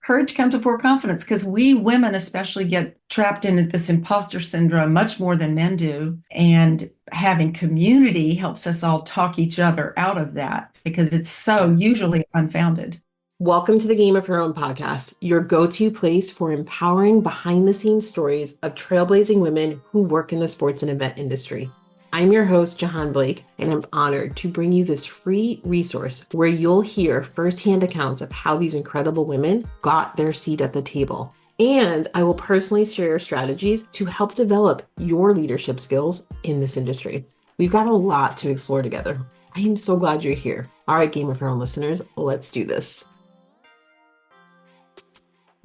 Courage comes before confidence because we women especially get trapped in this imposter syndrome much more than men do. And having community helps us all talk each other out of that because it's so usually unfounded. Welcome to the Game of Her Own podcast, your go-to place for empowering behind-the-scenes stories of trailblazing women who work in the sports and event industry. I'm your host, Jahaan Blake, and I'm honored to bring you this free resource where you'll hear firsthand accounts of how these incredible women got their seat at the table. And I will personally share strategies to help develop your leadership skills in this industry. We've got a lot to explore together. I am so glad you're here. All right, Game of Her Own listeners, let's do this.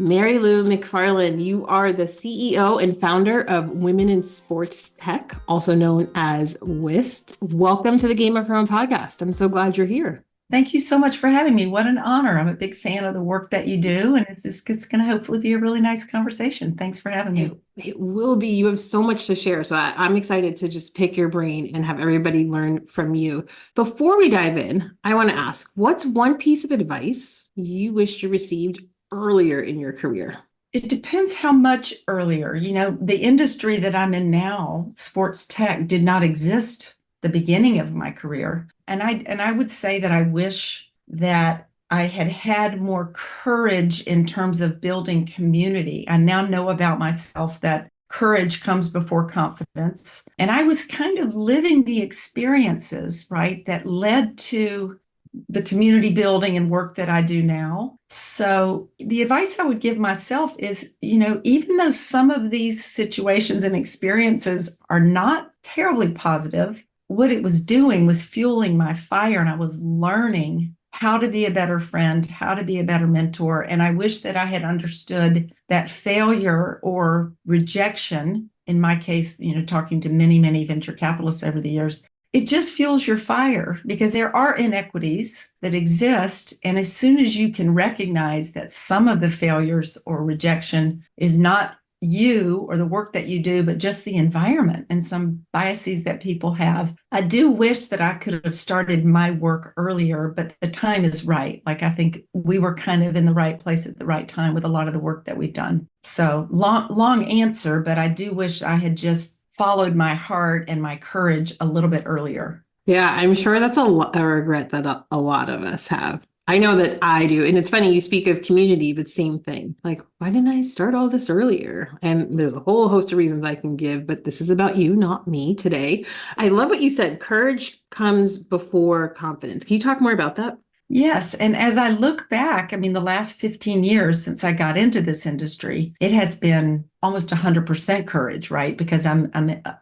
Marilou McFarlane, you are the CEO and founder of Women in Sports Tech, also known as WIST. Welcome to the Game of Her Own podcast. I'm so glad you're here. Thank you so much for having me. What an honor. I'm a big fan of the work that you do, and it's going to hopefully be a really nice conversation. Thanks for having me. It will be. You have so much to share. So I'm excited to just pick your brain and have everybody learn from you. Before we dive in, I want to ask, what's one piece of advice you wish you received earlier in your career? It depends how much earlier. The industry that I'm in now, sports tech, did not exist the beginning of my career. And I would say that I wish that I had had more courage in terms of building community. I now know about myself that courage comes before confidence. And I was kind of living the experiences, right, that led to the community building and work that I do now. So the advice I would give myself is, even though some of these situations and experiences are not terribly positive, what it was doing was fueling my fire, and I was learning how to be a better friend, how to be a better mentor. And I wish that I had understood that failure or rejection, in my case, talking to many, many venture capitalists over the years, it just fuels your fire because there are inequities that exist. And as soon as you can recognize that some of the failures or rejection is not you or the work that you do, but just the environment and some biases that people have, I do wish that I could have started my work earlier, but the time is right. Like, I think we were kind of in the right place at the right time with a lot of the work that we've done. So long answer, but I do wish I had just followed my heart and my courage a little bit earlier. Yeah, I'm sure that's a regret that a lot of us have. I know that I do. And it's funny, you speak of community, but same thing. Like, why didn't I start all this earlier? And there's a whole host of reasons I can give, but this is about you, not me today. I love what you said. Courage comes before confidence. Can you talk more about that? Yes. And as I look back, the last 15 years since I got into this industry, it has been almost 100% courage, right? Because I'm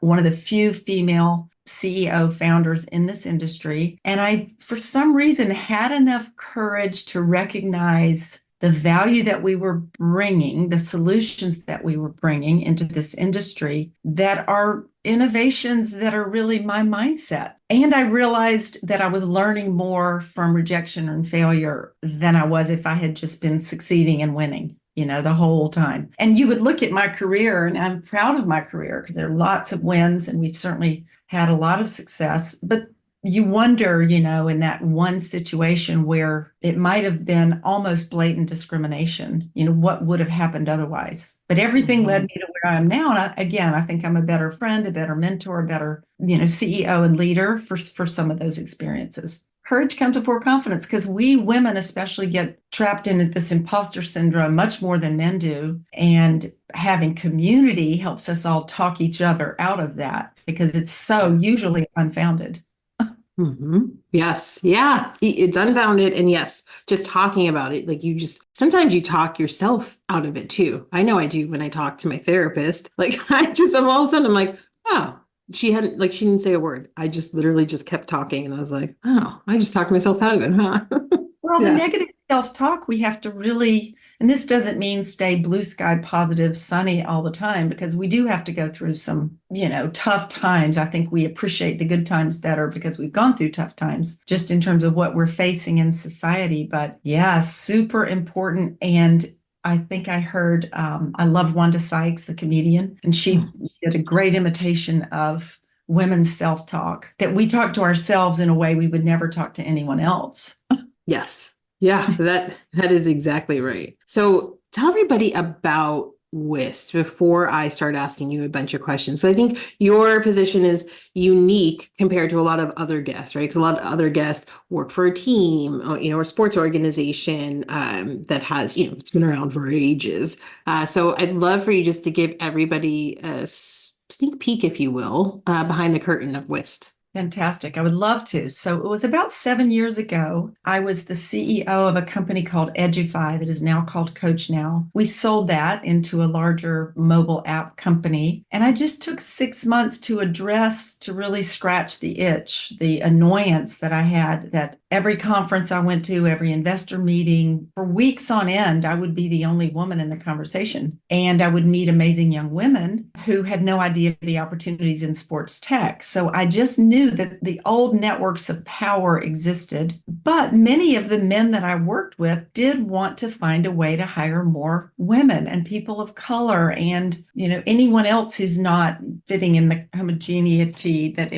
one of the few female CEO founders in this industry. And I, for some reason, had enough courage to recognize the value that we were bringing, the solutions that we were bringing into this industry that are innovations that are really my mindset. And I realized that I was learning more from rejection and failure than I was if I had just been succeeding and winning, the whole time. And you would look at my career, and I'm proud of my career because there are lots of wins and we've certainly had a lot of success. But you wonder, in that one situation where it might have been almost blatant discrimination, what would have happened otherwise? But everything led me to where I am now. And I think I'm a better friend, a better mentor, a better, CEO and leader for some of those experiences. Courage comes before confidence because we women especially get trapped in this imposter syndrome much more than men do. And having community helps us all talk each other out of that because it's so usually unfounded. Mm-hmm. Yes. Yeah. It's unfounded. And yes, just talking about it, like sometimes you talk yourself out of it too. I know I do when I talk to my therapist. Like I'm all of a sudden I'm like, oh, she didn't say a word. I just literally just kept talking. And I was like, oh, I just talked myself out of it, huh? Well, the negative self-talk, we have to really, and this doesn't mean stay blue sky positive, sunny all the time, because we do have to go through some, tough times. I think we appreciate the good times better because we've gone through tough times just in terms of what we're facing in society. But yeah, super important. And I think I heard, I love Wanda Sykes, the comedian, and she did a great imitation of women's self-talk, that we talk to ourselves in a way we would never talk to anyone else. Yes. Yeah, that is exactly right. So tell everybody about WIST before I start asking you a bunch of questions. So I think your position is unique compared to a lot of other guests, right? Because a lot of other guests work for a team, or, or a sports organization that has, it's been around for ages. So I'd love for you just to give everybody a sneak peek, if you will, behind the curtain of WIST. Fantastic. I would love to. So it was about 7 years ago. I was the CEO of a company called Edufy that is now called Coach Now. We sold that into a larger mobile app company. And I just took 6 months to really scratch the itch, the annoyance that I had that every conference I went to, every investor meeting, for weeks on end, I would be the only woman in the conversation. And I would meet amazing young women who had no idea the opportunities in sports tech. So I just knew that the old networks of power existed, but many of the men that I worked with did want to find a way to hire more women and people of color and, anyone else who's not fitting in the homogeneity that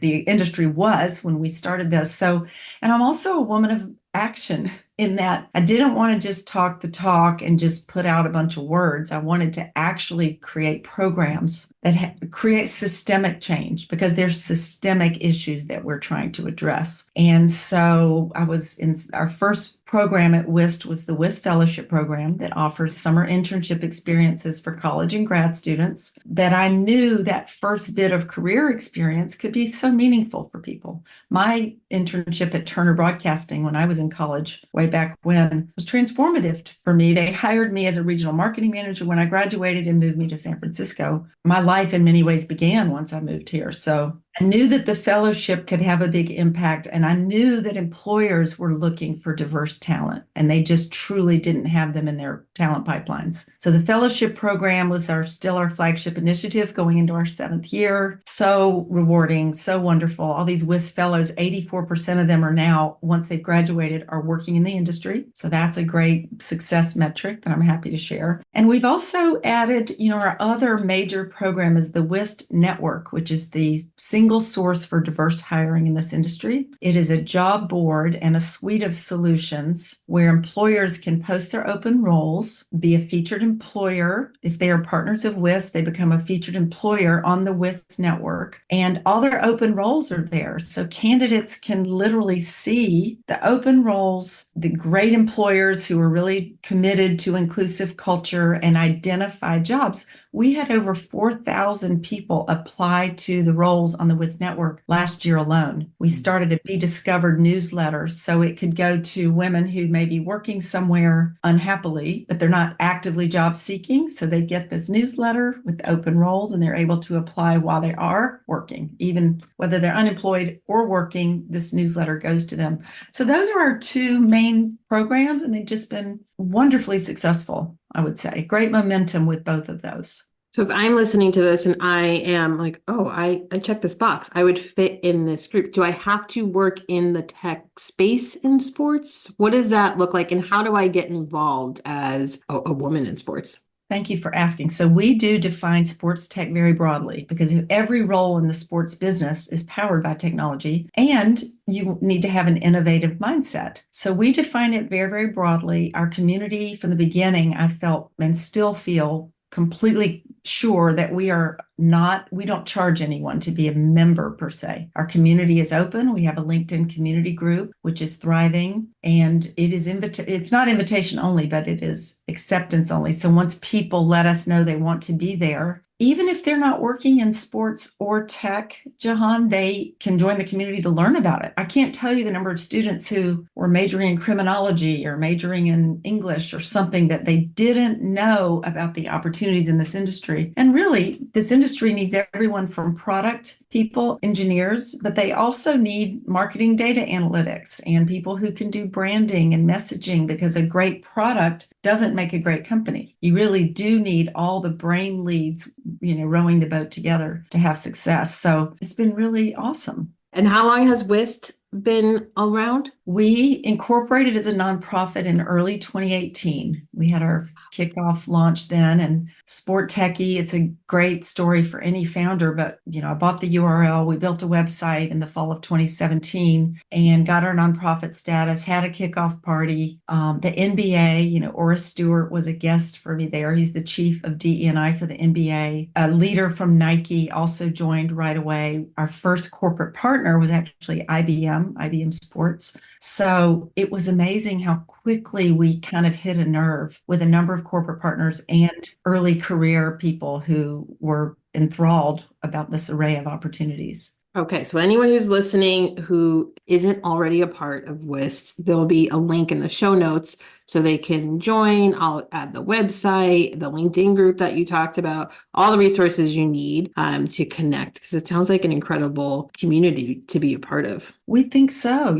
the industry was when we started this. So, and I'm also a woman of action in that I didn't want to just talk the talk and just put out a bunch of words. I wanted to actually create programs that create systemic change because there's systemic issues that we're trying to address. And so I was in our first program at WIST was the WIST Fellowship Program that offers summer internship experiences for college and grad students that I knew that first bit of career experience could be so meaningful for people. My internship at Turner Broadcasting when I was in college way back when was transformative for me. They hired me as a regional marketing manager when I graduated and moved me to San Francisco. My life in many ways began once I moved here. So I knew that the fellowship could have a big impact, and I knew that employers were looking for diverse talent, and they just truly didn't have them in their talent pipelines. So the fellowship program was still our flagship initiative going into our 7th year. So rewarding, so wonderful. All these WISP fellows, 84% of them are now, once they've graduated, are working in the industry. So that's a great success metric that I'm happy to share. And we've also added, our other major program is the WISP Network, which is the single source for diverse hiring in this industry. It is a job board and a suite of solutions where employers can post their open roles, be a featured employer. If they are partners of WISP, they become a featured employer on the WISP network, and all their open roles are there. So candidates can literally see the open roles, the great employers who are really committed to inclusive culture and identify jobs. We had over 4,000 people apply to the roles on the WISP network last year alone. We started a Be Discovered newsletter so it could go to women who may be working somewhere unhappily, but they're not actively job seeking. So they get this newsletter with open roles and they're able to apply while they are working. Even whether they're unemployed or working, this newsletter goes to them. So those are our two main programs, and they've just been wonderfully successful, I would say. Great momentum with both of those. So if I'm listening to this and I am like, oh, I check this box, I would fit in this group. Do I have to work in the tech space in sports? What does that look like? And how do I get involved as a woman in sports? Thank you for asking. So we do define sports tech very broadly because every role in the sports business is powered by technology, and you need to have an innovative mindset. So we define it very, very broadly. Our community from the beginning, I felt and still feel completely sure that we don't charge anyone to be a member per se. Our community is open. We have a LinkedIn community group, which is thriving, and it's not invitation only, but it is acceptance only. So once people let us know they want to be there, even if they're not working in sports or tech, Jahaan, they can join the community to learn about it. I can't tell you the number of students who were majoring in criminology or majoring in English or something that they didn't know about the opportunities in this industry. And really, this industry needs everyone from product people, engineers, but they also need marketing data analytics and people who can do branding and messaging, because a great product doesn't make a great company. You really do need all the brain leads, rowing the boat together to have success. So it's been really awesome. And how long has WIST been around? We incorporated as a nonprofit in early 2018. We had our kickoff launch then, and Sport Techie, it's a great story for any founder, but I bought the URL. We built a website in the fall of 2017 and got our nonprofit status, had a kickoff party. The NBA, Oris Stewart was a guest for me there. He's the chief of DE&I for the NBA. A leader from Nike also joined right away. Our first corporate partner was actually IBM Sports. So it was amazing how quickly we kind of hit a nerve with a number of corporate partners and early career people who were enthralled about this array of opportunities. Okay, so anyone who's listening who isn't already a part of WIST, there'll be a link in the show notes so they can join. I'll add the website, the LinkedIn group that you talked about, all the resources you need to connect, because it sounds like an incredible community to be a part of. We think so.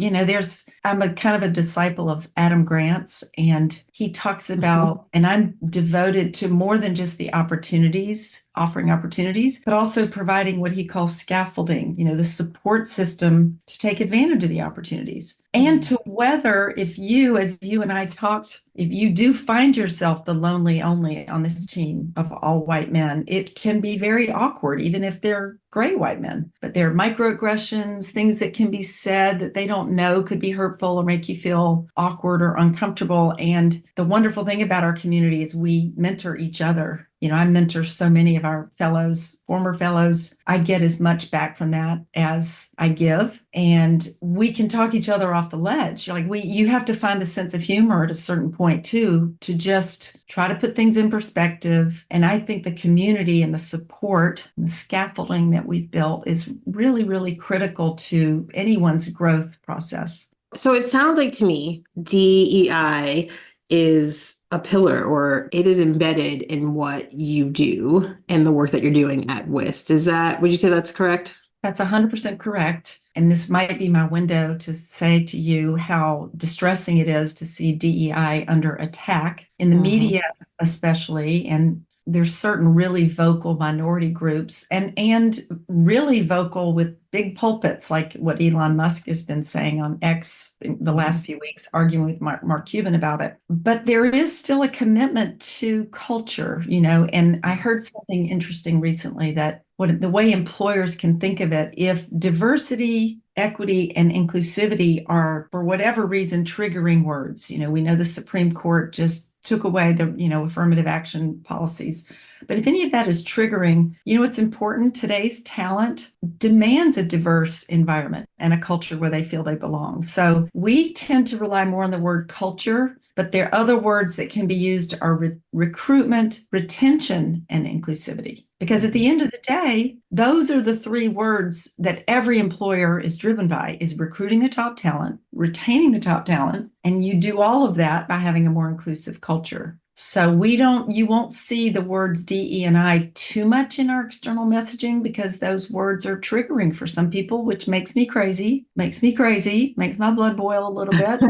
I'm a kind of a disciple of Adam Grant's, and he talks about, and I'm devoted to more than just the opportunities, offering opportunities, but also providing what he calls scaffolding, the support system to take advantage of the opportunities and to weather, if you, as you and I talked, if you do find yourself the lonely only on this team of all white men, it can be very awkward, even if they're great white men. But there are microaggressions, things that can be said that they don't know could be hurtful or make you feel awkward or uncomfortable. And the wonderful thing about our community is we mentor each other. I mentor so many of our fellows, former fellows. I get as much back from that as I give. And we can talk each other off the ledge. You have to find a sense of humor at a certain point too, to just try to put things in perspective. And I think the community and the support and the scaffolding that we've built is really, really critical to anyone's growth process. So it sounds like to me, DEI is a pillar, or it is embedded in what you do and the work that you're doing at WIST. Would you say that's correct? That's 100% correct. And this might be my window to say to you how distressing it is to see DEI under attack in the media, especially. And there's certain really vocal minority groups and really vocal with big pulpits, like what Elon Musk has been saying on X the last few weeks, arguing with Mark Cuban about it. But there is still a commitment to culture, and I heard something interesting recently that the way employers can think of it, if diversity, equity, and inclusivity are, for whatever reason, triggering words. We know the Supreme Court just took away the, affirmative action policies. But if any of that is triggering, what's important? Today's talent demands a diverse environment and a culture where they feel they belong. So we tend to rely more on the word culture, but there are other words that can be used are recruitment, retention, and inclusivity. Because at the end of the day, those are the three words that every employer is driven by, is recruiting the top talent, retaining the top talent, and you do all of that by having a more inclusive culture. So you won't see the words DE&I too much in our external messaging because those words are triggering for some people, which makes me crazy, makes my blood boil a little bit.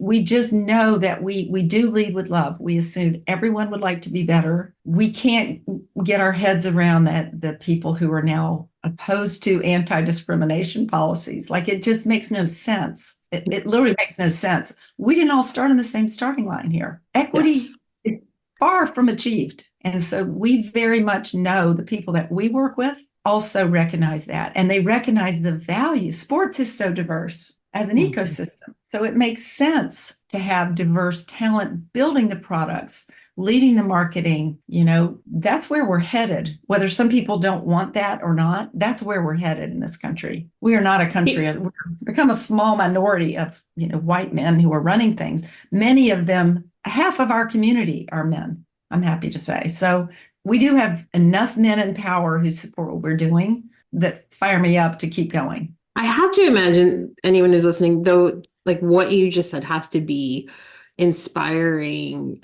We just know that we do lead with love. We assume everyone would like to be better. We can't get our heads around that the people who are now opposed to anti-discrimination policies, it just makes no sense. It literally makes no sense. We didn't all start on the same starting line here. Equity is far from achieved. And so we very much know the people that we work with also recognize that. And they recognize the value. Sports is so diverse as an ecosystem. So it makes sense to have diverse talent building the products, leading the marketing. That's where we're headed. Whether some people don't want that or not, that's where we're headed in this country. We are not a country. It's become a small minority of, white men who are running things. Many of them, half of our community are men, I'm happy to say. So we do have enough men in power who support what we're doing that fire me up to keep going. I have to imagine anyone who's listening, though, what you just said has to be inspiring,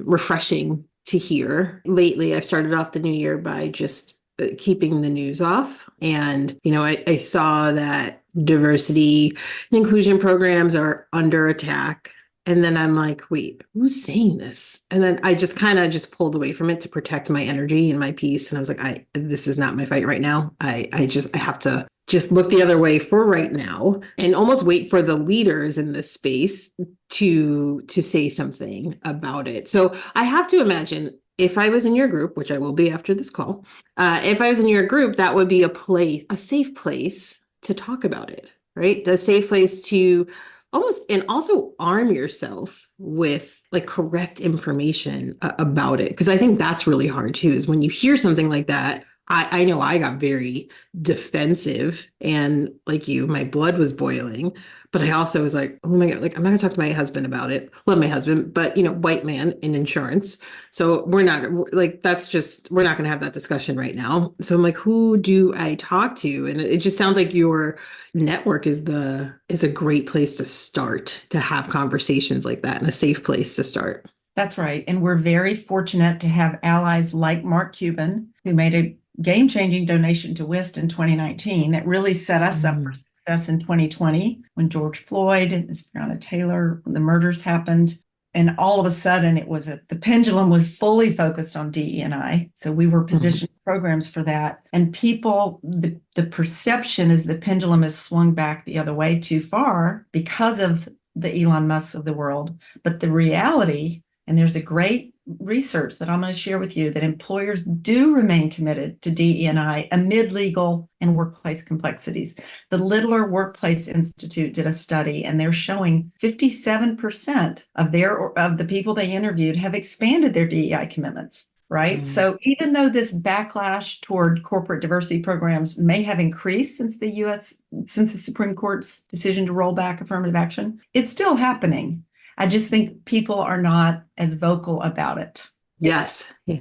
refreshing to hear. Lately, I've started off the new year by just keeping the news off. And, I saw that diversity and inclusion programs are under attack. And then I'm like, wait, who's saying this? And then I just kind of pulled away from it to protect my energy and my peace. And I was like, this is not my fight right now. I have to just look the other way for right now and almost wait for the leaders in this space to say something about it. So I have to imagine if I was in your group, which I will be after this call, if I was in your group, that would be a safe place to talk about it, right? A safe place to almost, and also arm yourself with like correct information about it. Because I think that's really hard too, is when you hear something like that. I know I got very defensive and like you, my blood was boiling. But I also was like, oh my God, like I'm not gonna talk to my husband about it. Love my husband, but white man in insurance. So we're not like that's just we're not gonna have that discussion right now. So I'm like, who do I talk to? And it just sounds like your network is a great place to start to have conversations like that and a safe place to start. That's right. And we're very fortunate to have allies like Mark Cuban, who made a game-changing donation to WIST in 2019 that really set us up for success in 2020 when George Floyd, Miss Breonna Taylor, when the murders happened. And all of a sudden, the pendulum was fully focused on DE&I. So we were positioning programs for that. And the perception is the pendulum has swung back the other way too far because of the Elon Musk of the world. But the reality, and there's a great research that I'm going to share with you, that employers do remain committed to DE&I amid legal and workplace complexities. The Littler Workplace Institute did a study, and they're showing 57% of the people they interviewed have expanded their DEI commitments. Right. So even though this backlash toward corporate diversity programs may have increased since the Supreme Court's decision to roll back affirmative action, it's still happening. I just think people are not as vocal about it. Yes. Yeah.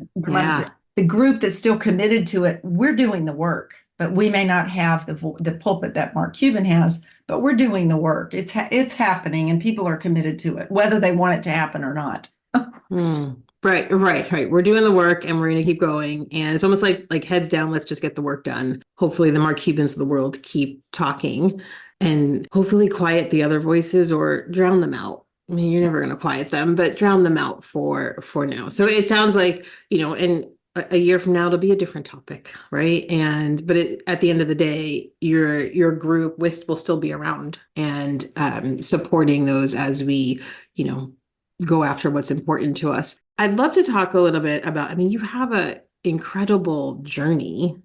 The group that's still committed to it, we're doing the work, but we may not have the pulpit that Mark Cuban has, but we're doing the work. It's happening and people are committed to it, whether they want it to happen or not. Right. We're doing the work and we're going to keep going. And it's almost like heads down, let's just get the work done. Hopefully the Mark Cubans of the world keep talking and hopefully quiet the other voices or drown them out. I mean, you're never going to quiet them, but drown them out for now. So it sounds like, in a year from now, it'll be a different topic, right? But at the end of the day, your group WIST will still be around and supporting those as we, go after what's important to us. I'd love to talk a little bit about, you have an incredible journey,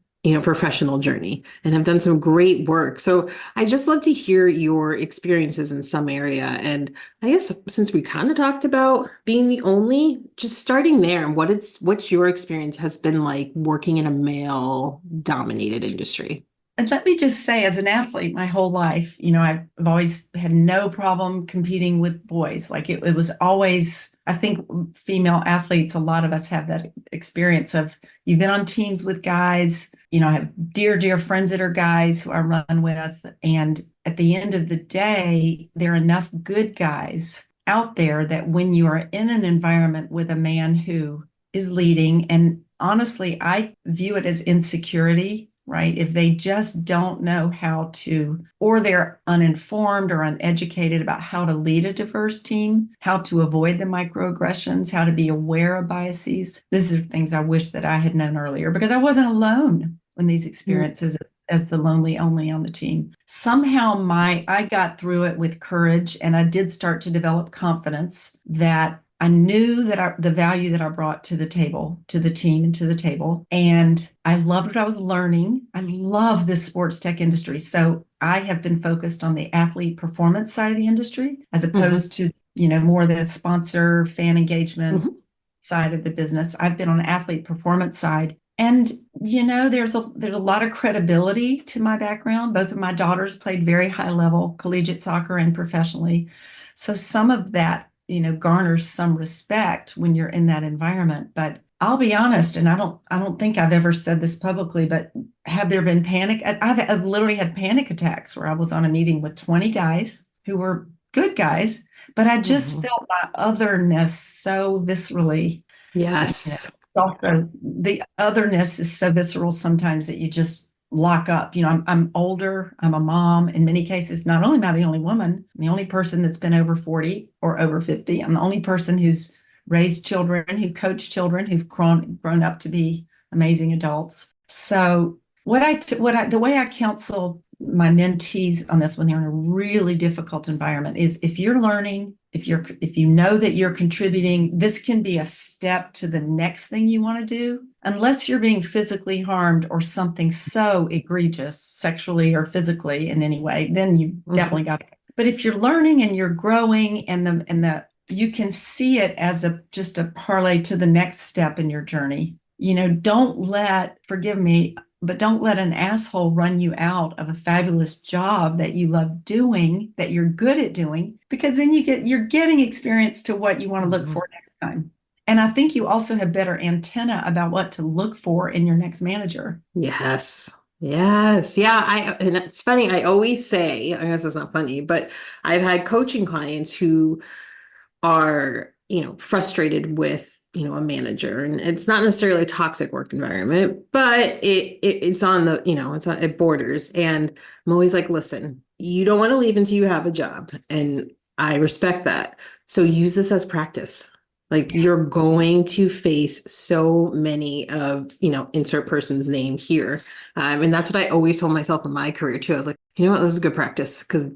professional journey, and have done some great work. So I just love to hear your experiences in some area. And I guess since we kind of talked about being the only, just starting there and what your experience has been like working in a male dominated industry. And let me just say, as an athlete, my whole life, I've always had no problem competing with boys. Like it was always, I think female athletes, a lot of us have that experience of you've been on teams with guys, I have dear, dear friends that are guys who I run with. And at the end of the day, there are enough good guys out there that when you are in an environment with a man who is leading, and honestly, I view it as insecurity. Right? If they just don't know how to, or they're uninformed or uneducated about how to lead a diverse team, how to avoid the microaggressions, how to be aware of biases. These are things I wish that I had known earlier because I wasn't alone when these experiences as the lonely only on the team. Somehow I got through it with courage, and I did start to develop confidence that I knew that the value that I brought to the table, to the team and to the table. And I loved what I was learning. I love this sports tech industry. So I have been focused on the athlete performance side of the industry, as opposed to, more the sponsor, fan engagement side of the business. I've been on the athlete performance side. And, there's a lot of credibility to my background. Both of my daughters played very high level collegiate soccer and professionally. So some of that garners some respect when you're in that environment. But I'll be honest, and I don't think I've ever said this publicly, but have there been panic? I've literally had panic attacks where I was on a meeting with 20 guys who were good guys, but I just felt my otherness so viscerally. Yes. The otherness is so visceral sometimes that you just lock up. I'm older, I'm a mom. In many cases, not only am I the only woman, I'm the only person that's been over 40 or over 50. I'm the only person who's raised children, who coached children, who've grown up to be amazing adults. So the way I counsel my mentees on this when they're in a really difficult environment is if you're learning, if you know that you're contributing, this can be a step to the next thing you want to do, unless you're being physically harmed or something so egregious sexually or physically in any way, then you definitely got it. But if you're learning and you're growing and the you can see it as just a parlay to the next step in your journey. Don't let, forgive me, but don't let an asshole run you out of a fabulous job that you love doing, that you're good at doing, because then you're getting experience to what you want to look for next time. And I think you also have better antenna about what to look for in your next manager. Yes. Yes. Yeah. And it's funny. I always say, I guess it's not funny, but I've had coaching clients who are, frustrated with, a manager, and it's not necessarily a toxic work environment, but it's on the, it borders. And I'm always like, listen, you don't want to leave until you have a job. And I respect that. So use this as practice. Like you're going to face so many of, insert person's name here. And that's what I always told myself in my career too. I was like, you know what, this is good practice because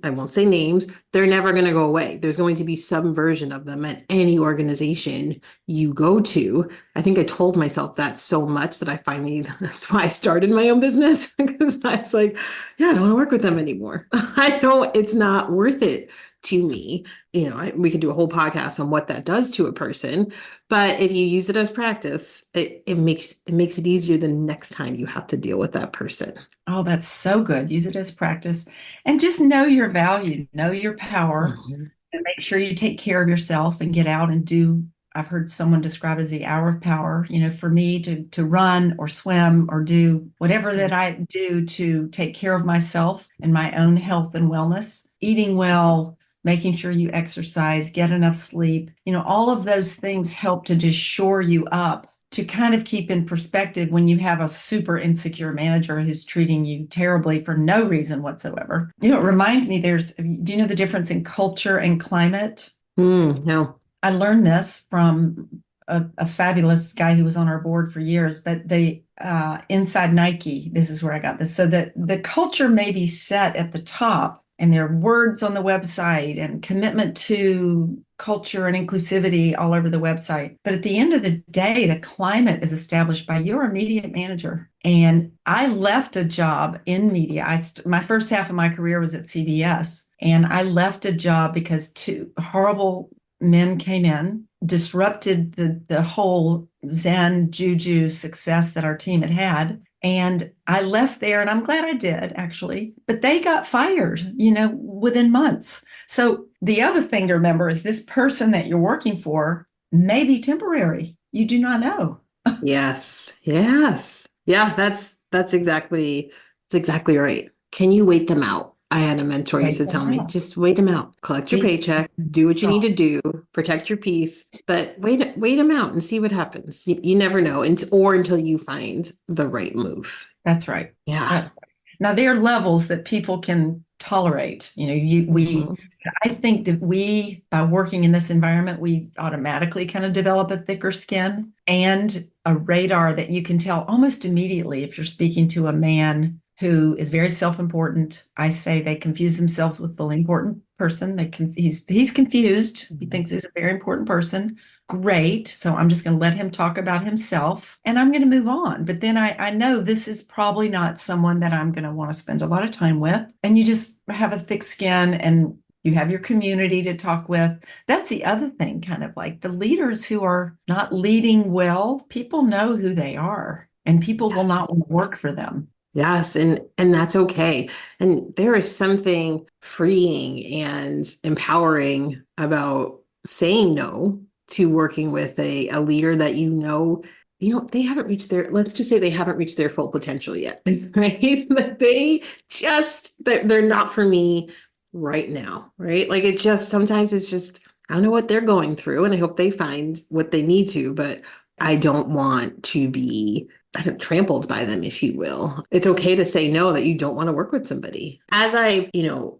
I won't say names, they're never going to go away. There's going to be some version of them at any organization you go to. I think I told myself that so much that that's why I started my own business because I was like, yeah, I don't want to work with them anymore. It's not worth it to me. We could do a whole podcast on what that does to a person, but if you use it as practice, it makes it easier the next time you have to deal with that person. Oh, that's so good. Use it as practice and just know your value, know your power, and make sure you take care of yourself and get out and do. I've heard someone describe it as the hour of power. For me to run or swim or do whatever that I do to take care of myself and my own health and wellness, eating well, making sure you exercise, get enough sleep. All of those things help to just shore you up to kind of keep in perspective when you have a super insecure manager who's treating you terribly for no reason whatsoever. It reminds me do you know the difference in culture and climate? No. I learned this from a fabulous guy who was on our board for years, but inside Nike, this is where I got this. So that the culture may be set at the top and there are words on the website and commitment to culture and inclusivity all over the website. But at the end of the day, the climate is established by your immediate manager. And I left a job in media. My first half of my career was at CBS, and I left a job because two horrible men came in, disrupted the whole Zen juju success that our team had had. And I left there, and I'm glad I did, actually. But they got fired, within months. So the other thing to remember is this person that you're working for may be temporary. You do not know. Yes. Yes. Yeah, that's exactly right. Can you wait them out? I had a mentor used to tell me, just wait them out, collect your paycheck, do what you need to do, protect your peace, but wait them out and see what happens. You never know until you find the right move. That's right. Yeah. Now there are levels that people can tolerate. I think that by working in this environment, we automatically kind of develop a thicker skin and a radar that you can tell almost immediately if you're speaking to a man who is very self-important. I say they confuse themselves with fully important person. He's confused. He thinks he's a very important person. Great. So I'm just going to let him talk about himself and I'm going to move on. But then I know this is probably not someone that I'm going to want to spend a lot of time with. And you just have a thick skin and you have your community to talk with. That's the other thing, kind of like the leaders who are not leading well, people know who they are and people will not want to work for them. Yes, and that's okay. And there is something freeing and empowering about saying no to working with a leader that they haven't reached let's just say they haven't reached their full potential yet, right? But they're not for me right now, right? Like sometimes it's just, I don't know what they're going through and I hope they find what they need to, but I don't want to be trampled by them, if you will. It's okay to say no, that you don't want to work with somebody. As I've,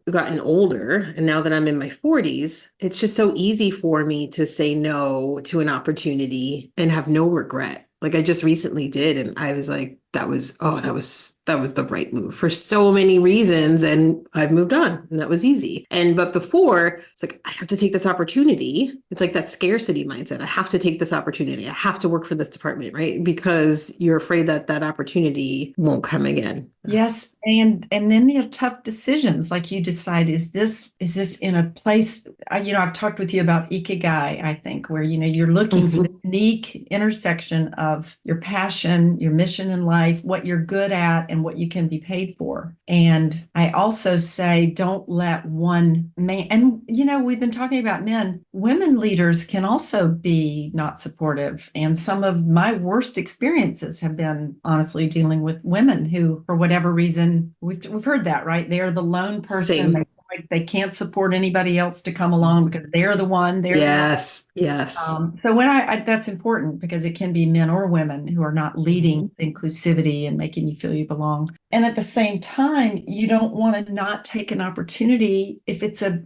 gotten older and now that I'm in my 40s, it's just so easy for me to say no to an opportunity and have no regret. Like I just recently did, and I was like, that was the right move for so many reasons. And I've moved on, and that was easy. But before, it's like, I have to take this opportunity. It's like that scarcity mindset. I have to take this opportunity. I have to work for this department, right? Because you're afraid that that opportunity won't come again. Yes, and then you have tough decisions. Like you decide, is this in a place? I've talked with you about ikigai, I think, where you're looking for the Mhm. unique intersection of your passion, your mission in life, what you're good at, and what you can be paid for. And I also say, don't let one man. And we've been talking about men. Women leaders can also be not supportive. And some of my worst experiences have been honestly dealing with women who, for whatever reason, we've heard that, right? They're the lone person. Same. They can't support anybody else to come along because they're the one. They're the one. Yes. Yes. So that's important because it can be men or women who are not leading inclusivity and making you feel you belong. And at the same time, you don't want to not take an opportunity if it's a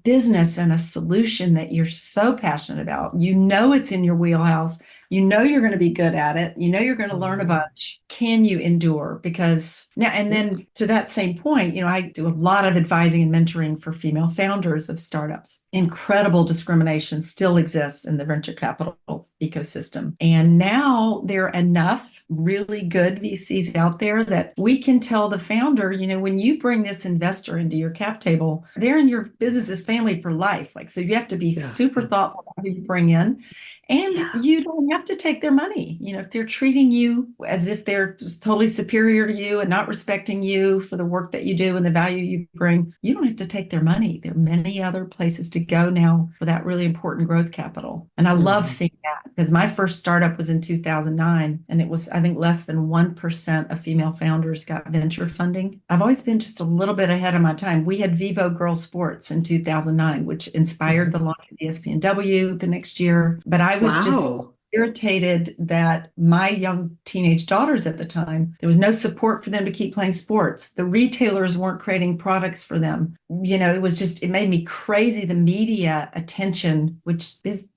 business and a solution that you're so passionate about. It's in your wheelhouse. You're going to be good at it. You're going to learn a bunch. Can you endure? Because now, and then to that same point, I do a lot of advising and mentoring for female founders of startups. Incredible discrimination still exists in the venture capital ecosystem. And now there are enough really good VCs out there that we can tell the founder, when you bring this investor into your cap table, they're in your business's family for life. Like, so you have to be Yeah. super thoughtful about who you bring in. And Yeah. you don't have to take their money. If they're treating you as if they're just totally superior to you and not respecting you for the work that you do and the value you bring, you don't have to take their money. There are many other places to go now for that really important growth capital. And I love seeing that because my first startup was in 2009, and it was, I think, less than 1% of female founders got venture funding. I've always been just a little bit ahead of my time. We had Vivo Girls Sports in 2009, which inspired the launch of ESPNW the next year. But I was just Wow. irritated that my young teenage daughters at the time, there was no support for them to keep playing sports. The retailers weren't creating products for them. It made me crazy, the media attention, which is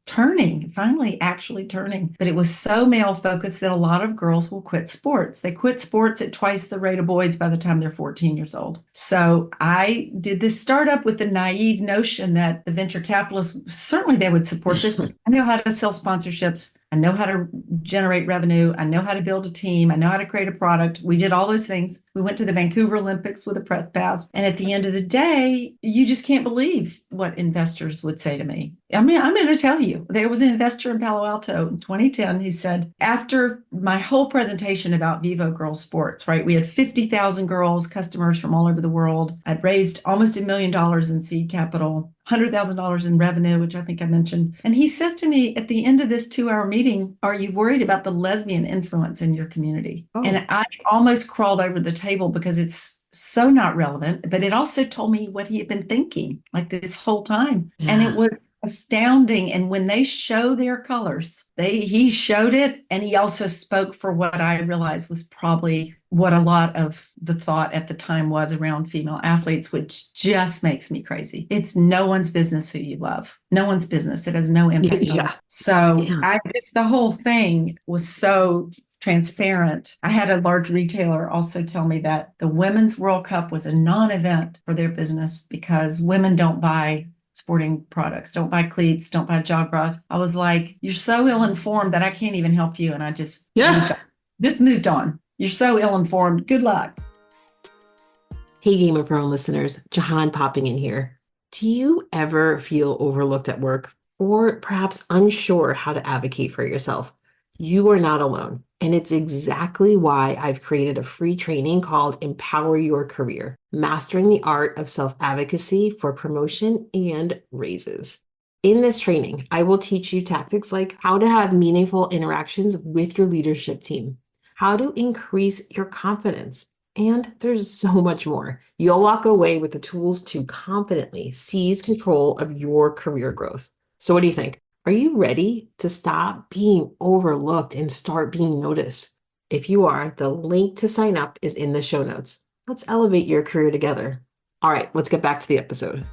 finally actually turning. But it was so male focused that a lot of girls will quit sports. They quit sports at twice the rate of boys by the time they're 14 years old. So I did this startup with the naive notion that the venture capitalists, certainly they would support this, but I know how to sell sponsorships. I know how to generate revenue. I know how to build a team. I know how to create a product. We did all those things. We went to the Vancouver Olympics with a press pass. And at the end of the day, you just can't believe what investors would say to me. I mean, I'm going to tell you, there was an investor in Palo Alto in 2010 who said, after my whole presentation about Vivo Girls Sports, right, we had 50,000 girls, customers from all over the world. I'd raised almost $1 million in seed capital, $100,000 in revenue, which I think I mentioned. And he says to me at the end of this 2-hour meeting, are you worried about the lesbian influence in your community? Oh. And I almost crawled over the table because it's so not relevant, but it also told me what he had been thinking like this whole time. Yeah. And it was astounding. And when they show their colors, he showed it. And he also spoke for what I realized was probably what a lot of the thought at the time was around female athletes, which just makes me crazy. It's no one's business who you love. No one's business. It has no impact on it. So the whole thing was so transparent. I had a large retailer also tell me that the Women's World Cup was a non-event for their business because women don't buy sporting products, don't buy cleats, don't buy jog bras. I was like, you're so ill-informed that I can't even help you. And I just moved on. You're so ill-informed. Good luck. Hey, Game of Thrones listeners, Jahaan popping in here. Do you ever feel overlooked at work or perhaps unsure how to advocate for yourself? You are not alone. And it's exactly why I've created a free training called Empower Your Career, Mastering the Art of Self-Advocacy for Promotion and Raises. In this training, I will teach you tactics like how to have meaningful interactions with your leadership team, how to increase your confidence, and there's so much more. You'll walk away with the tools to confidently seize control of your career growth. So what do you think? Are you ready to stop being overlooked and start being noticed? If you are, the link to sign up is in the show notes. Let's elevate your career together. All right, let's get back to the episode.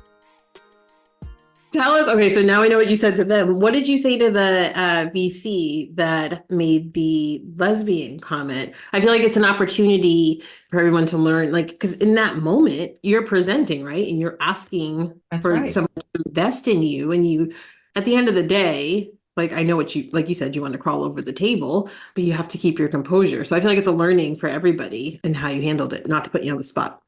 Tell us. Okay, so now we know what you said to them. What did you say to the VC that made the lesbian comment? I feel like it's an opportunity for everyone to learn, like, because in that moment, you're presenting, right? And you're asking That's for right. someone to invest in you. And you, at the end of the day, like, I know what you, like you said, you want to crawl over the table, but you have to keep your composure. So I feel like it's a learning for everybody and how you handled it, not to put you on the spot.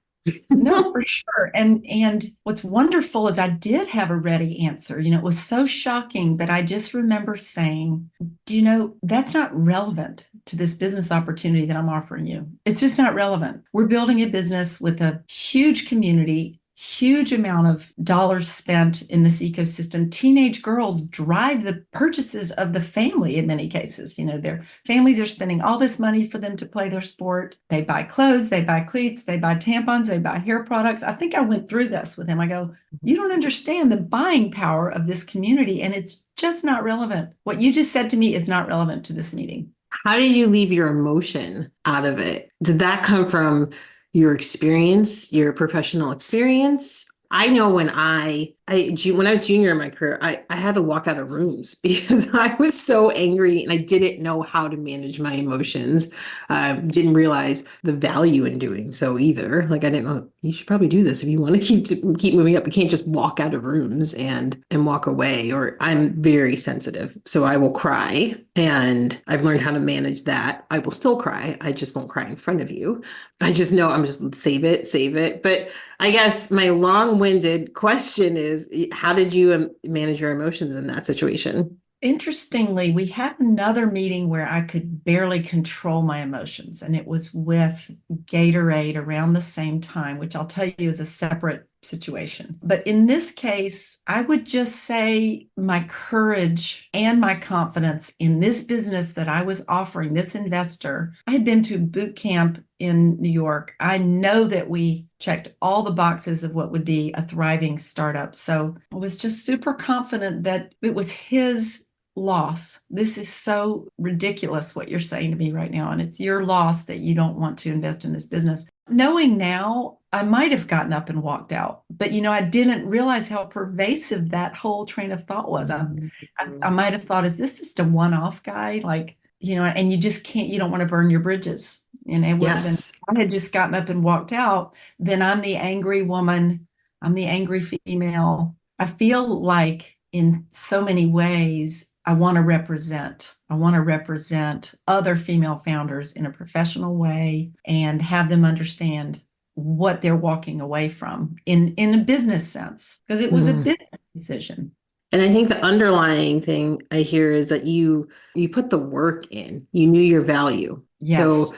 No, for sure. And what's wonderful is I did have a ready answer. It was so shocking, but I just remember saying, do you know, that's not relevant to this business opportunity that I'm offering you. It's just not relevant. We're building a business with a huge community, huge amount of dollars spent in this ecosystem. Teenage girls drive the purchases of the family in many cases. Their families are spending all this money for them to play their sport. They buy clothes, they buy cleats, they buy tampons, they buy hair products. I think I went through this with him. I go, you don't understand the buying power of this community, and it's just not relevant. What you just said to me is not relevant to this meeting. How did you leave your emotion out of it? Did that come from your experience, your professional experience? I know when I was junior in my career, I had to walk out of rooms because I was so angry and I didn't know how to manage my emotions. Didn't realize the value in doing so either. Like I didn't know you should probably do this if you want to keep moving up. You can't just walk out of rooms and walk away. Or I'm very sensitive, so I will cry, and I've learned how to manage that. I will still cry. I just won't cry in front of you. I just know I'm just save it, save it. But I guess my long-winded question is, how did you manage your emotions in that situation? Interestingly, we had another meeting where I could barely control my emotions, and it was with Gatorade around the same time, which I'll tell you is a separate situation. But in this case, I would just say my courage and my confidence in this business that I was offering this investor. I had been to boot camp in New York. I know that we checked all the boxes of what would be a thriving startup. So I was just super confident that it was his loss. This is so ridiculous what you're saying to me right now. And it's your loss that you don't want to invest in this business. Knowing now, I might have gotten up and walked out, but I didn't realize how pervasive that whole train of thought was. I might have thought, is this just a one-off guy? Like, and you just can't, you don't want to burn your bridges. And it would have been, Yes. I had just gotten up and walked out, then I'm the angry woman, I'm the angry female. I feel like in so many ways, I want to represent. I want to represent other female founders in a professional way and have them understand what they're walking away from in a business sense, because it was a Mm. business decision. And I think the underlying thing I hear is that you put the work in. You knew your value. Yes, So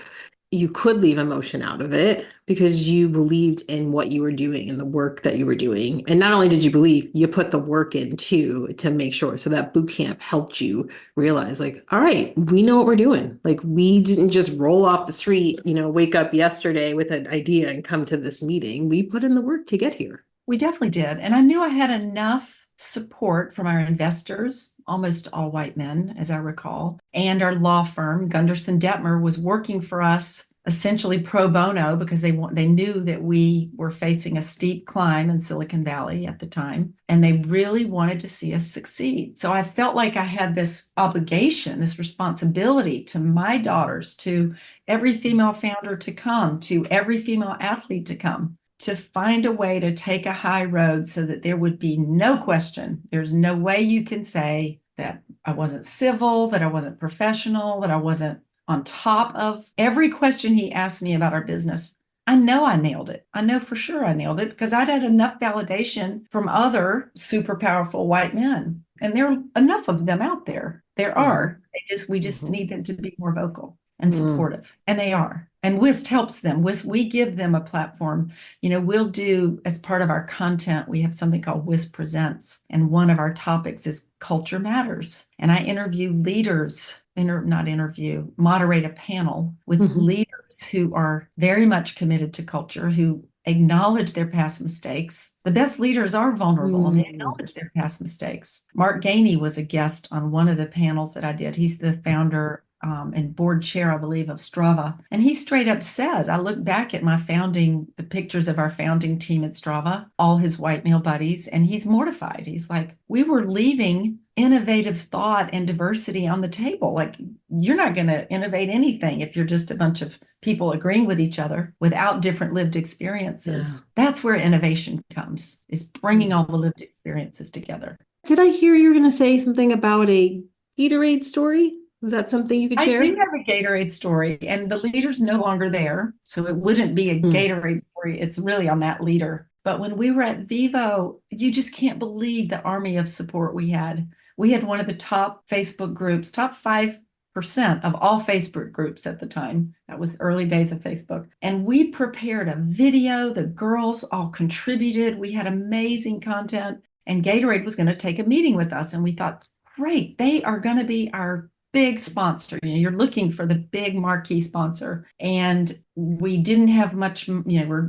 you could leave emotion out of it because you believed in what you were doing and the work that you were doing. And not only did you believe, you put the work in too to make sure. So that boot camp helped you realize, like, all right, we know what we're doing. Like, we didn't just roll off the street, wake up yesterday with an idea and come to this meeting. We put in the work to get here. we definitely did. And I knew I had enough support from our investors, almost all white men, as I recall, and our law firm, Gunderson Detmer, was working for us essentially pro bono because they knew that we were facing a steep climb in Silicon Valley at the time, and they really wanted to see us succeed. So I felt like I had this obligation, this responsibility to my daughters, to every female founder to come, to every female athlete to come, to find a way to take a high road so that there would be no question. There's no way you can say that I wasn't civil, that I wasn't professional, that I wasn't on top of every question he asked me about our business. I know I nailed it. I know for sure I nailed it because I'd had enough validation from other super powerful white men. And there are enough of them out there. There Mm-hmm. are. We just Mm-hmm. need them to be more vocal and Mm. supportive. And they are. And WIST helps them. We give them a platform. We'll do, as part of our content, we have something called WIST Presents. And one of our topics is culture matters. And I interview leaders, not interview, moderate a panel with Mm-hmm. leaders who are very much committed to culture, who acknowledge their past mistakes. The best leaders are vulnerable and they Mm. acknowledge their past mistakes. Mark Gainey was a guest on one of the panels that I did. He's the founder and board chair, I believe, of Strava. And he straight up says, I look back at the pictures of our founding team at Strava, all his white male buddies, and he's mortified. He's like, we were leaving innovative thought and diversity on the table. Like, you're not going to innovate anything if you're just a bunch of people agreeing with each other without different lived experiences. Yeah. That's where innovation comes, is bringing all the lived experiences together. Did I hear you were going to say something about a Gatorade story? Is that something you could share? I do have a Gatorade story, and the leader's no longer there, so it wouldn't be a Gatorade story. It's really on that leader. But when we were at Vivo, you just can't believe the army of support we had. We had one of the top Facebook groups, top 5% of all Facebook groups at the time. That was early days of Facebook. And we prepared a video. The girls all contributed. We had amazing content. And Gatorade was going to take a meeting with us. And we thought, great, they are going to be our big sponsor. You're looking for the big marquee sponsor. And we didn't have much, you're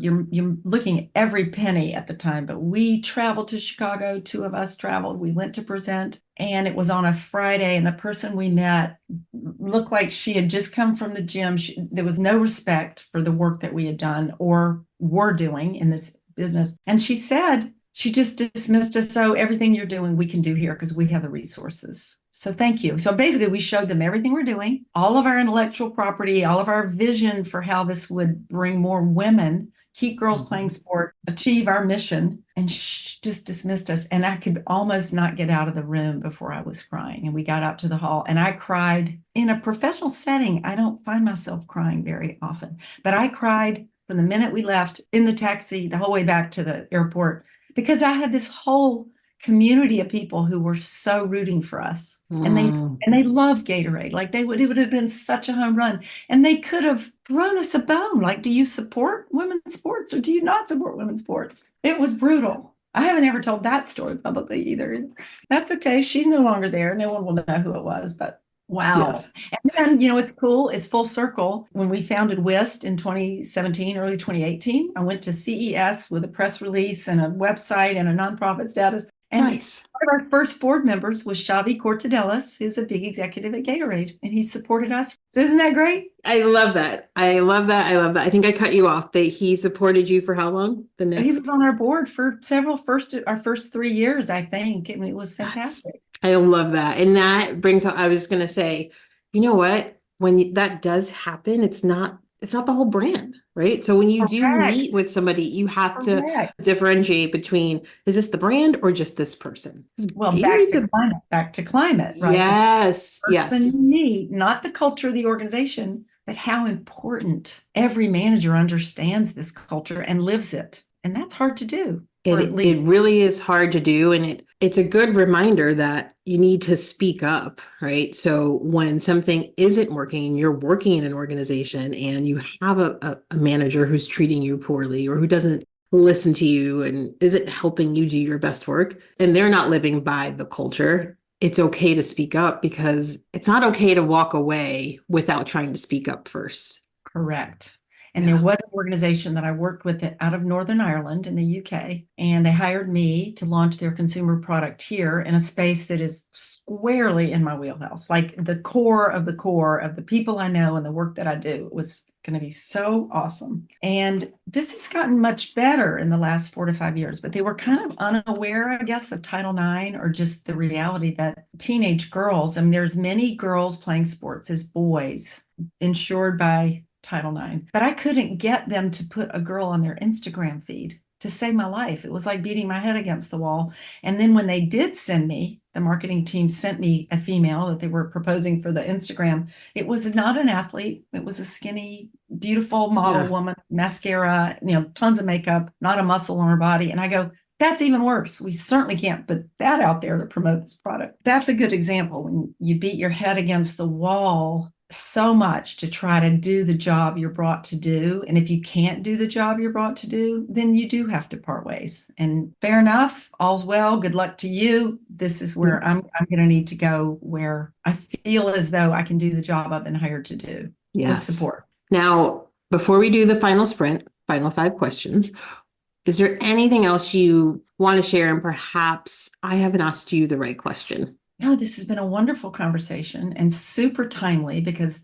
looking at every penny at the time, but we traveled to Chicago. 2 of us traveled. We went to present, and it was on a Friday, and the person we met looked like she had just come from the gym. There was no respect for the work that we had done or were doing in this business. And she said, she just dismissed us. So everything you're doing, we can do here because we have the resources. So thank you. So basically, we showed them everything we're doing, all of our intellectual property, all of our vision for how this would bring more women, keep girls playing sport, achieve our mission. And she just dismissed us. And I could almost not get out of the room before I was crying. And we got out to the hall, and I cried in a professional setting. I don't find myself crying very often, but I cried from the minute we left in the taxi the whole way back to the airport, because I had this whole community of people who were so rooting for us. And they love Gatorade. Like, it would have been such a home run. And they could have thrown us a bone. Like, do you support women's sports or do you not support women's sports? It was brutal. I haven't ever told that story publicly either. That's okay. She's no longer there. No one will know who it was, but wow. Yes. And then, it's cool. It's full circle. When we founded WIST in 2017, early 2018, I went to CES with a press release and a website and a nonprofit status. And nice. One of our first board members was Xavi Cortadelis, who's a big executive at Gatorade, and he supported us. So isn't that great? I love that. I love that. I think I cut you off. That he supported you for how long? He was on our board for our first 3 years, I think. I mean, it was fantastic. I love that. And that brings up, I was going to say, you know what? When that does happen, it's not the whole brand, right? So when you do meet with somebody, you have to differentiate between, is this the brand or just this person? Well, back to climate, right? Yes, yes. Meet, not the culture of the organization, but how important every manager understands this culture and lives it. And that's hard to do. It really is hard to do. And it's a good reminder that you need to speak up, right? So when something isn't working and you're working in an organization and you have a manager who's treating you poorly or who doesn't listen to you and isn't helping you do your best work, and they're not living by the culture, it's okay to speak up, because it's not okay to walk away without trying to speak up first. Correct. And there was an organization that I worked with out of Northern Ireland in the UK, and they hired me to launch their consumer product here in a space that is squarely in my wheelhouse, like the core of the people I know and the work that I do. It was going to be so awesome. And this has gotten much better in the last 4 to 5 years, but they were kind of unaware, I guess, of Title IX, or just the reality that teenage girls, there's many girls playing sports as boys insured by Title IX, but I couldn't get them to put a girl on their Instagram feed to save my life. It was like beating my head against the wall. And then when they did send me, the marketing team sent me a female that they were proposing for the Instagram. It was not an athlete. It was a skinny, beautiful model woman, mascara, tons of makeup, not a muscle on her body. And I go, that's even worse. We certainly can't put that out there to promote this product. That's a good example when you beat your head against the wall so much to try to do the job you're brought to do. And if you can't do the job you're brought to do, then you do have to part ways. And fair enough, all's well, good luck to you. This is where I'm going to need to go, where I feel as though I can do the job I've been hired to do. Yes. With support. Now, before we do the final sprint, final 5 questions, is there anything else you want to share? And perhaps I haven't asked you the right question. No, this has been a wonderful conversation and super timely because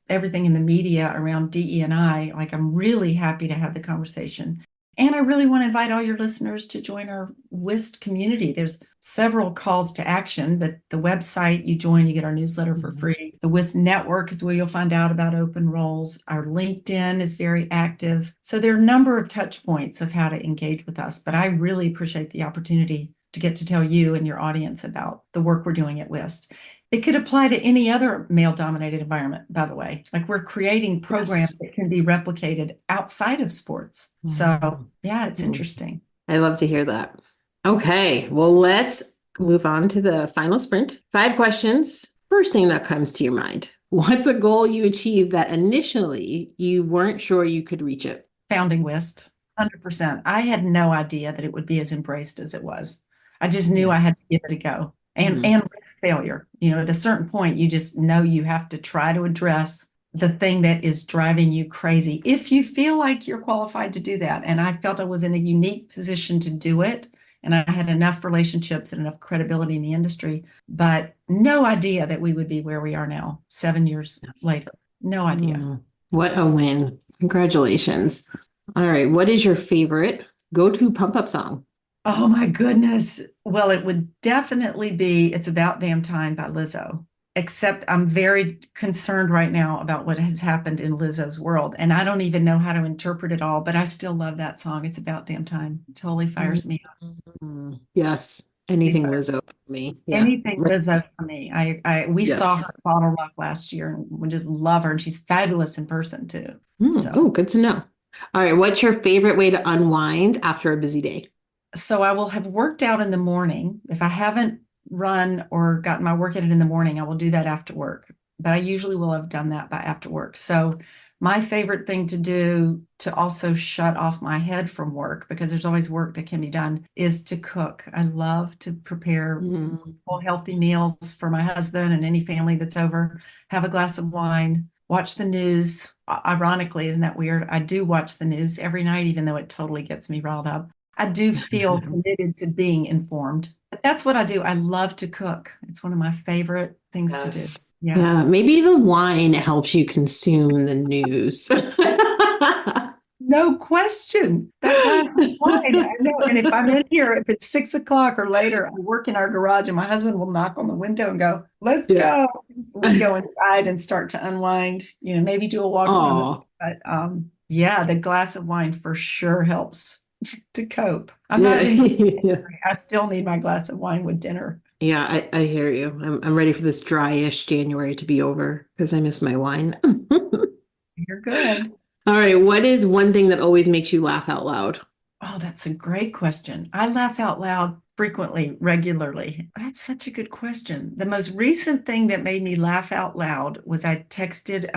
everything in the media around DE&I, like I'm really happy to have the conversation. And I really want to invite all your listeners to join our WIST community. There's several calls to action, but the website you join, you get our newsletter for free. The WIST network is where you'll find out about open roles. Our LinkedIn is very active. So there are a number of touch points of how to engage with us, but I really appreciate the opportunity to get to tell you and your audience about the work we're doing at WIST. It could apply to any other male-dominated environment, by the way. Like we're creating programs that can be replicated outside of sports. So yeah, it's interesting. I love to hear that. Okay, well, let's move on to the final sprint. 5 questions. First thing that comes to your mind. What's a goal you achieved that initially you weren't sure you could reach it? Founding WIST, 100%. I had no idea that it would be as embraced as it was. I just knew I had to give it a go and risk failure. At a certain point, you just know you have to try to address the thing that is driving you crazy if you feel like you're qualified to do that. And I felt I was in a unique position to do it. And I had enough relationships and enough credibility in the industry, but no idea that we would be where we are now, 7 years later. No idea. What a win. Congratulations. All right. What is your favorite go-to pump-up song? Oh my goodness. Well, it would definitely be It's About Damn Time by Lizzo. Except I'm very concerned right now about what has happened in Lizzo's world. And I don't even know how to interpret it all, but I still love that song. It's About Damn Time. It totally fires me up. Yes. Anything Lizzo for me. Yeah. Anything Lizzo for me. We saw her at Bottle Rock last year and we just love her. And she's fabulous in person too. Oh, good to know. All right. What's your favorite way to unwind after a busy day? So I will have worked out in the morning. If I haven't run or gotten my workout in the morning, I will do that after work. But I usually will have done that by after work. So my favorite thing to do to also shut off my head from work, because there's always work that can be done, is to cook. I love to prepare full healthy meals for my husband and any family that's over, have a glass of wine, watch the news. Ironically, isn't that weird? I do watch the news every night, even though it totally gets me riled up. I do feel committed to being informed. But that's what I do. I love to cook. It's one of my favorite things to do. Yeah, maybe the wine helps you consume the news. No question. That glass of wine, I know. And if I'm in here, if it's 6 o'clock or later, I work in our garage and my husband will knock on the window and go, let's go. So we go inside and start to unwind, maybe do a walk around. But yeah, the glass of wine for sure helps to cope. I still need my glass of wine with dinner. Yeah, I hear you. I'm ready for this dryish January to be over because I miss my wine. You're good. All right. What is one thing that always makes you laugh out loud? Oh, that's a great question. I laugh out loud frequently, regularly. That's such a good question. The most recent thing that made me laugh out loud was I texted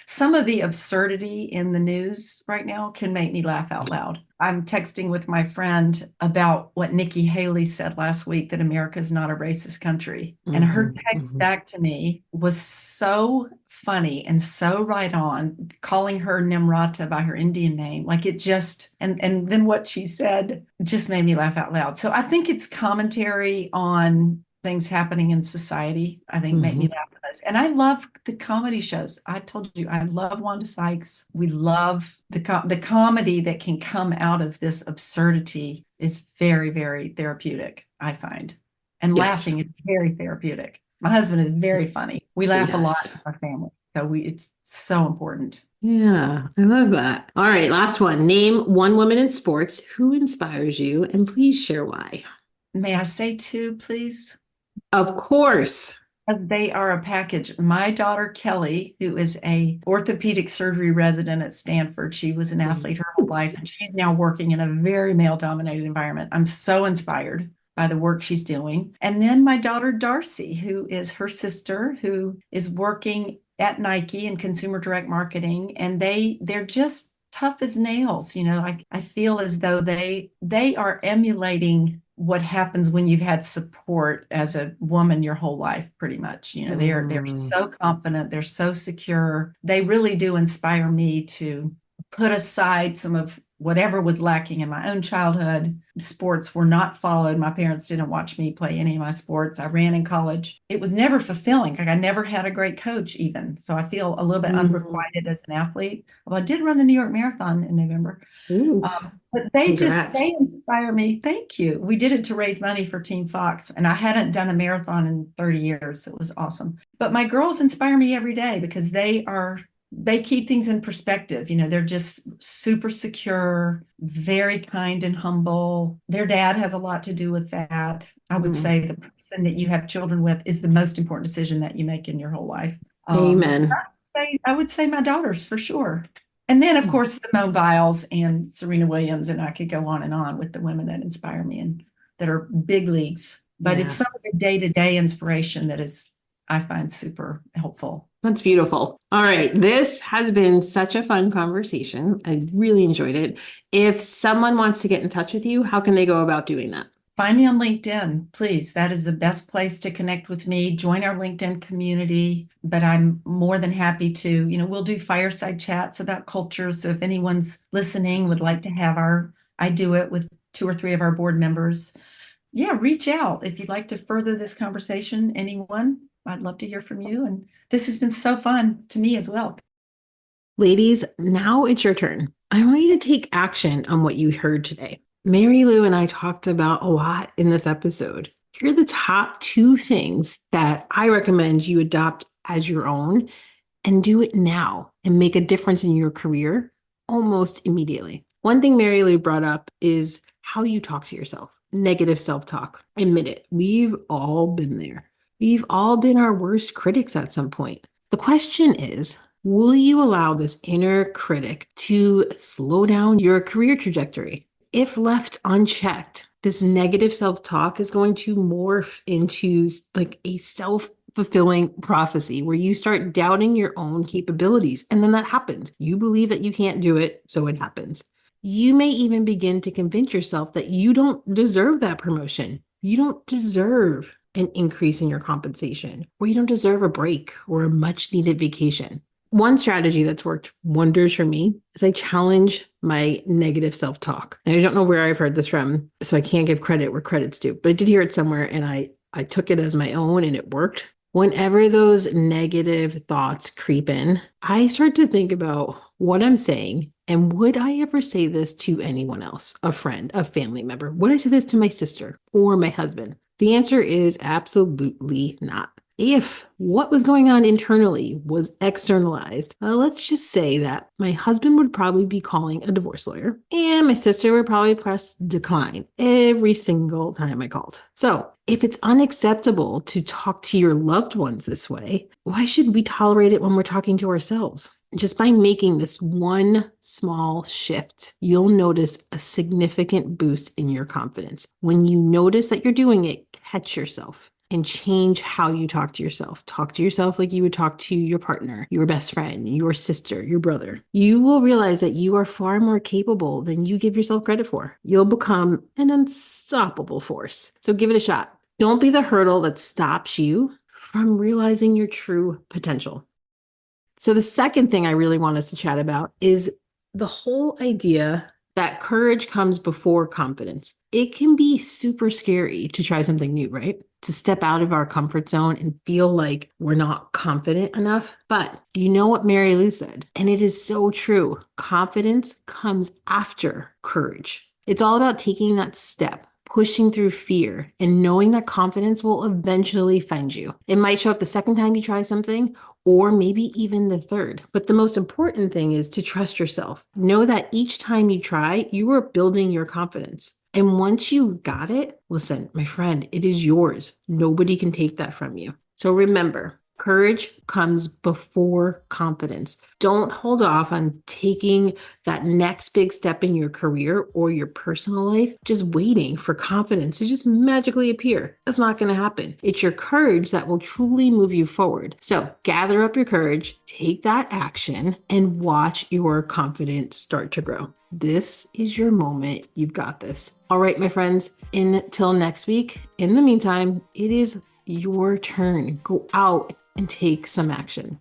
some of the absurdity in the news right now can make me laugh out loud. I'm texting with my friend about what Nikki Haley said last week, that America is not a racist country. And her text back to me was so funny and so right on, calling her Nimrata by her Indian name. Like it just, and then what she said just made me laugh out loud. So I think it's commentary on things happening in society, I think make me laugh the most. And I love the comedy shows. I told you, I love Wanda Sykes. We love the comedy that can come out of this absurdity is very, very therapeutic, I find. And laughing is very therapeutic. My husband is very funny. We laugh a lot in our family. So it's so important. Yeah, I love that. All right, last one. Name one woman in sports who inspires you, and please share why. May I say 2, please? Of course. They are a package. My daughter, Kelly, who is a orthopedic surgery resident at Stanford, she was an athlete her whole life, and she's now working in a very male-dominated environment. I'm so inspired by the work she's doing. And then my daughter, Darcy, who is her sister, who is working at Nike in consumer direct marketing, and they're just tough as nails. I feel as though they are emulating what happens when you've had support as a woman your whole life, pretty much. They're so confident, they're so secure. They really do inspire me to put aside some of whatever was lacking in my own childhood. Sports were not followed. My parents didn't watch me play any of my sports. I ran in college. It was never fulfilling. Like I never had a great coach even. So I feel a little bit Mm. unrequited as an athlete. Although I did run the New York Marathon in November. Ooh, But congrats. they inspire me. Thank you. We did it to raise money for Team Fox, and I hadn't done a marathon in 30 years. It was awesome. But my girls inspire me every day because they keep things in perspective. You know, they're just super secure, very kind and humble. Their dad has a lot to do with that. I would Mm. say the person that you have children with is the most important decision that you make in your whole life. Amen. I would say my daughters for sure. And then, of course, Simone Biles and Serena Williams, and I could go on and on with the women that inspire me and that are big leagues. But it's Yeah, some of the day-to-day inspiration that is, I find super helpful. that's beautiful. All right. This has been such a fun conversation. I really enjoyed it. If someone wants to get in touch with you, how can they go about doing that? Find me on LinkedIn, please. That is the best place to connect with me. Join our LinkedIn community. But I'm more than happy to, we'll do fireside chats about culture. So if anyone's listening would like to have I do it with 2 or 3 of our board members. Yeah, reach out if you'd like to further this conversation. Anyone, I'd love to hear from you. And this has been so fun to me as well. Ladies, now it's your turn. I want you to take action on what you heard today. Marilou and I talked about a lot in this episode. Here are the top 2 things that I recommend you adopt as your own and do it now and make a difference in your career almost immediately. One thing Marilou brought up is how you talk to yourself, negative self-talk. Admit it, we've all been there. We've all been our worst critics at some point. The question is, will you allow this inner critic to slow down your career trajectory? If left unchecked, this negative self-talk is going to morph into like a self-fulfilling prophecy where you start doubting your own capabilities. And then that happens. You believe that you can't do it, so it happens. You may even begin to convince yourself that you don't deserve that promotion. You don't deserve an increase in your compensation, or you don't deserve a break or a much needed vacation. One strategy that's worked wonders for me is I challenge my negative self-talk. And I don't know where I've heard this from, so I can't give credit where credit's due, but I did hear it somewhere and I took it as my own and it worked. Whenever those negative thoughts creep in, I start to think about what I'm saying and would I ever say this to anyone else, a friend, a family member? Would I say this to my sister or my husband? The answer is absolutely not. If what was going on internally was externalized, let's just say that my husband would probably be calling a divorce lawyer and my sister would probably press decline every single time I called. So if it's unacceptable to talk to your loved ones this way, why should we tolerate it when we're talking to ourselves? Just by making this one small shift, you'll notice a significant boost in your confidence. When you notice that you're doing it, catch yourself and change how you talk to yourself. Talk to yourself like you would talk to your partner, your best friend, your sister, your brother. You will realize that you are far more capable than you give yourself credit for. You'll become an unstoppable force. So give it a shot. Don't be the hurdle that stops you from realizing your true potential. So the second thing I really want us to chat about is the whole idea that courage comes before confidence. It can be super scary to try something new, right? To step out of our comfort zone and feel like we're not confident enough. But you know what Marilou said? And it is so true. Confidence comes after courage. It's all about taking that step, pushing through fear, and knowing that confidence will eventually find you. It might show up the second time you try something, or maybe even the third. But the most important thing is to trust yourself. Know that each time you try, you are building your confidence. And once you got it, listen, my friend, it is yours. Nobody can take that from you. So remember, courage comes before confidence. Don't hold off on taking that next big step in your career or your personal life, just waiting for confidence to just magically appear. That's not going to happen. It's your courage that will truly move you forward. So gather up your courage, take that action, and watch your confidence start to grow. This is your moment. You've got this. All right, my friends, until next week. In the meantime, it is your turn. Go out and take some action.